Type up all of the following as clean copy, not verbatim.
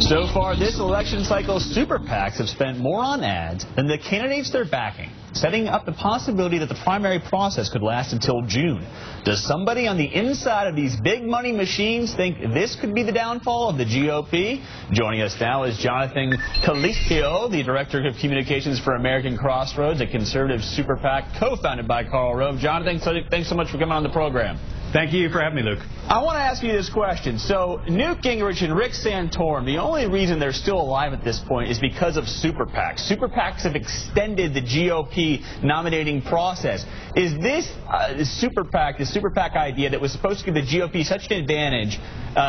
So far this election cycle, super PACs have spent more on ads than the candidates they're backing, setting up the possibility that the primary process could last until June. Does somebody on the inside of these big money machines think this could be the downfall of the GOP? Joining us now is Jonathan Colicchio, the Director of Communications for American Crossroads, a conservative super PAC co-founded by Karl Rove. Jonathan, thanks so much for coming on the program. Thank you for having me, Luke. I want to ask you this question. So Newt Gingrich and Rick Santorum, the only reason they're still alive at this point is because of super PACs. Super PACs have extended the GOP nominating process. Is this the super PAC idea that was supposed to give the GOP such an advantage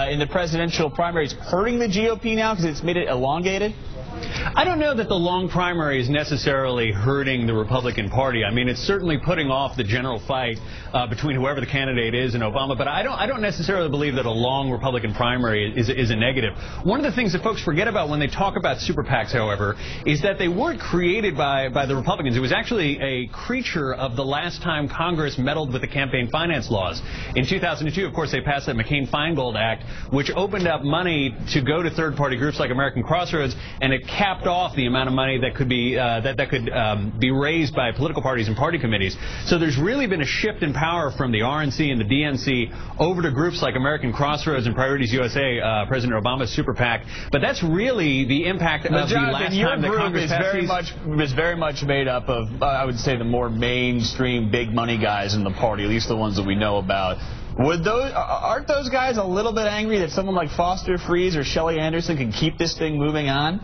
in the presidential primaries hurting the GOP now because it's made it elongated? I don't know that the long primary is necessarily hurting the Republican Party. I mean, it's certainly putting off the general fight between whoever the candidate is and Obama, but I don't necessarily believe that a long Republican primary is a negative. One of the things that folks forget about when they talk about super PACs, however, is that they weren't created by the Republicans. It was actually a creature of the last time Congress meddled with the campaign finance laws. In 2002, of course, they passed that McCain-Feingold Act, which opened up money to go to third-party groups like American Crossroads, and it capped off the amount of money that could be be raised by political parties and party committees. So there's really been a shift in power from the RNC and the DNC over to groups like American Crossroads and Priorities USA, President Obama's super PAC. But that's really the impact of the last time that Congress is very much made up of, I would say, the more mainstream big money guys in the party, at least the ones that we know about. Aren't those guys a little bit angry that someone like Foster Friess or Shelley Anderson can keep this thing moving on?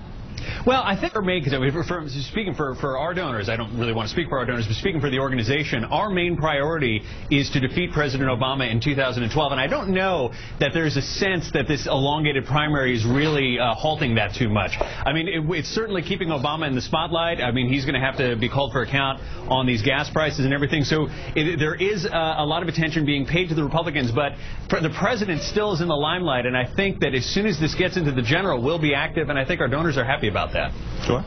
Well, I think for me, because speaking for our donors, I don't really want to speak for our donors, but speaking for the organization, our main priority is to defeat President Obama in 2012. And I don't know that there's a sense that this elongated primary is really halting that too much. I mean, it's certainly keeping Obama in the spotlight. I mean, he's going to have to be called for account on these gas prices and everything. So there is a lot of attention being paid to the Republicans, but the president still is in the limelight. And I think that as soon as this gets into the general, we'll be active, and I think our donors are happy about that. Sure.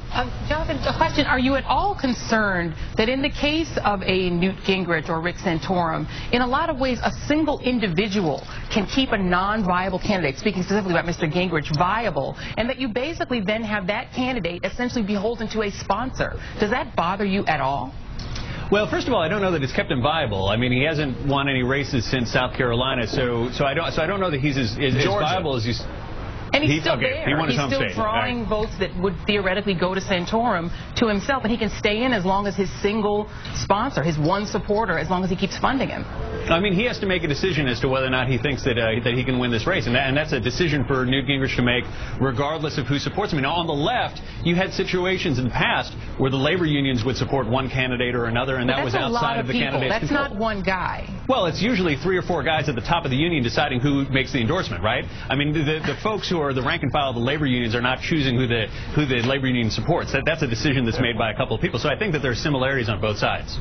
Jonathan, a question. Are you at all concerned that in the case of a Newt Gingrich or Rick Santorum, in a lot of ways a single individual can keep a non-viable candidate, speaking specifically about Mr. Gingrich, viable, and that you basically then have that candidate essentially beholden to a sponsor? Does that bother you at all? Well, first of all, I don't know that it's kept him viable. I mean, he hasn't won any races since South Carolina, so I don't know that he's as viable as you. And he's still there. He's still drawing votes that would theoretically go to Santorum to himself, and he can stay in as long as his single sponsor, his one supporter, as long as he keeps funding him. I mean, he has to make a decision as to whether or not he thinks that he can win this race, and that's a decision for Newt Gingrich to make, regardless of who supports him. Now, on the left, you had situations in the past where the labor unions would support one candidate or another, and that was outside of the candidate's control. That's not one guy. Well, it's usually 3 or 4 guys at the top of the union deciding who makes the endorsement, right? I mean, the folks who are the rank and file of the labor unions are not choosing who the labor union supports. That's a decision that's made by a couple of people. So I think that there are similarities on both sides.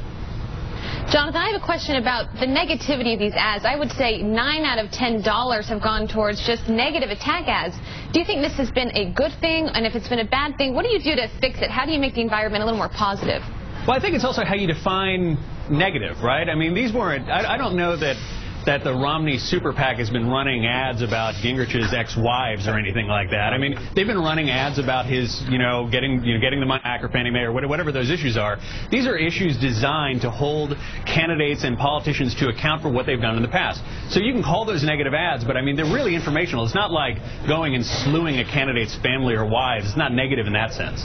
Jonathan, I have a question about the negativity of these ads. I would say 9 out of $10 have gone towards just negative attack ads. Do you think this has been a good thing? And if it's been a bad thing, what do you do to fix it? How do you make the environment a little more positive? Well, I think it's also how you define negative, right? I mean, these weren't, I don't know that the Romney super PAC has been running ads about Gingrich's ex-wives or anything like that. I mean, they've been running ads about his, getting the money back or Fannie Mae or whatever those issues are. These are issues designed to hold candidates and politicians to account for what they've done in the past. So you can call those negative ads, but I mean, they're really informational. It's not like going and slewing a candidate's family or wives. It's not negative in that sense.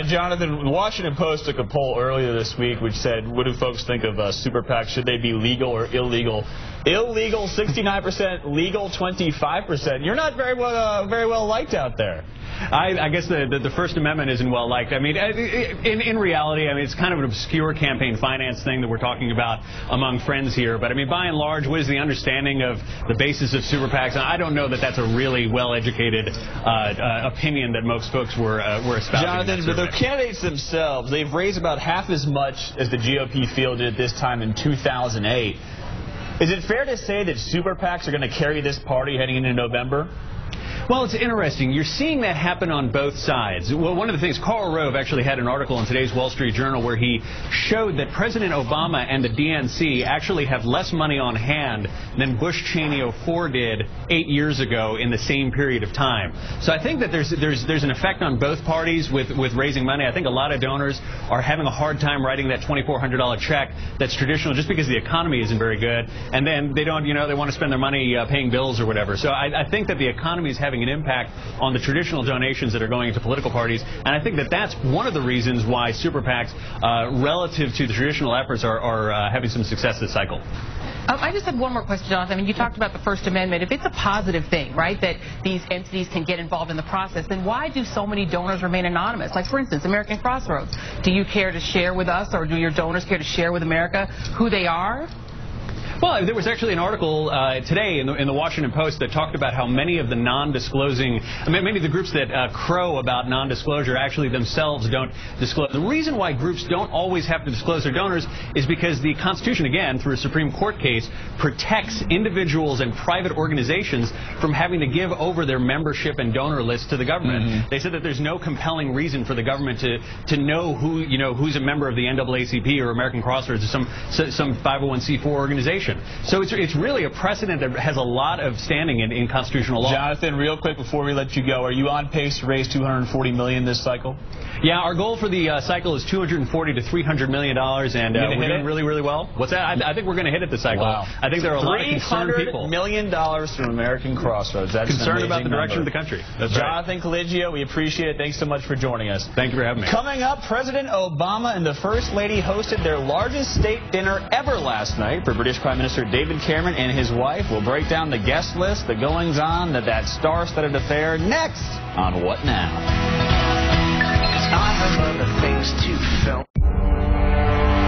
Jonathan, the Washington Post took a poll earlier this week which said, what do folks think of super PACs? Should they be legal or illegal? Illegal 69%, legal 25%. You're not very well liked out there. I guess the First Amendment isn't well liked. I mean, in reality, I mean, it's kind of an obscure campaign finance thing that we're talking about among friends here. But I mean, by and large, what is the understanding of the basis of super PACs? And I don't know that that's a really well-educated opinion that most folks were espousing. Jonathan, but the candidates themselves, they've raised about half as much as the GOP field did at this time in 2008. Is it fair to say that super PACs are going to carry this party heading into November? Well, it's interesting. You're seeing that happen on both sides. Well, one of the things, Karl Rove actually had an article in today's Wall Street Journal where he showed that President Obama and the DNC actually have less money on hand than Bush Cheney 04 did 8 years ago in the same period of time. So I think that there's an effect on both parties with raising money. I think a lot of donors are having a hard time writing that $2,400 check that's traditional just because the economy isn't very good, and then they don't, they want to spend their money paying bills or whatever. So I think that the economy is having an impact on the traditional donations that are going into political parties, and I think that that's one of the reasons why super PACs, relative to the traditional efforts, are having some success this cycle. I just had one more question, Jonathan. I mean, you talked about the First Amendment. If it's a positive thing, right, that these entities can get involved in the process, then why do so many donors remain anonymous? Like, for instance, American Crossroads. Do you care to share with us, or do your donors care to share with America who they are? Well, there was actually an article today in the Washington Post that talked about how many of the non-disclosing, many of the groups that crow about non-disclosure actually themselves don't disclose. The reason why groups don't always have to disclose their donors is because the Constitution, again, through a Supreme Court case, protects individuals and private organizations from having to give over their membership and donor lists to the government. Mm-hmm. They said that there's no compelling reason for the government to know who's a member of the NAACP or American Crossroads or some 501c4 organization. So it's really a precedent that has a lot of standing in constitutional law. Jonathan, real quick before we let you go, are you on pace to raise $240 million this cycle? Yeah, our goal for the cycle is $240 to $300 million, and we're doing really, really well. What's that? I think we're going to hit it this cycle. Wow. I think there are a lot of concerned people. $300 million from American Crossroads. That's concerned about the direction of the country. That's Jonathan Coligio, we appreciate it. Thanks so much for joining us. Thank you for having me. Coming up, President Obama and the First Lady hosted their largest state dinner ever last night for British Prime Minister David Cameron and his wife. We'll break down the guest list, the goings-on, that star-studded affair, next on What Now? I have other things to film.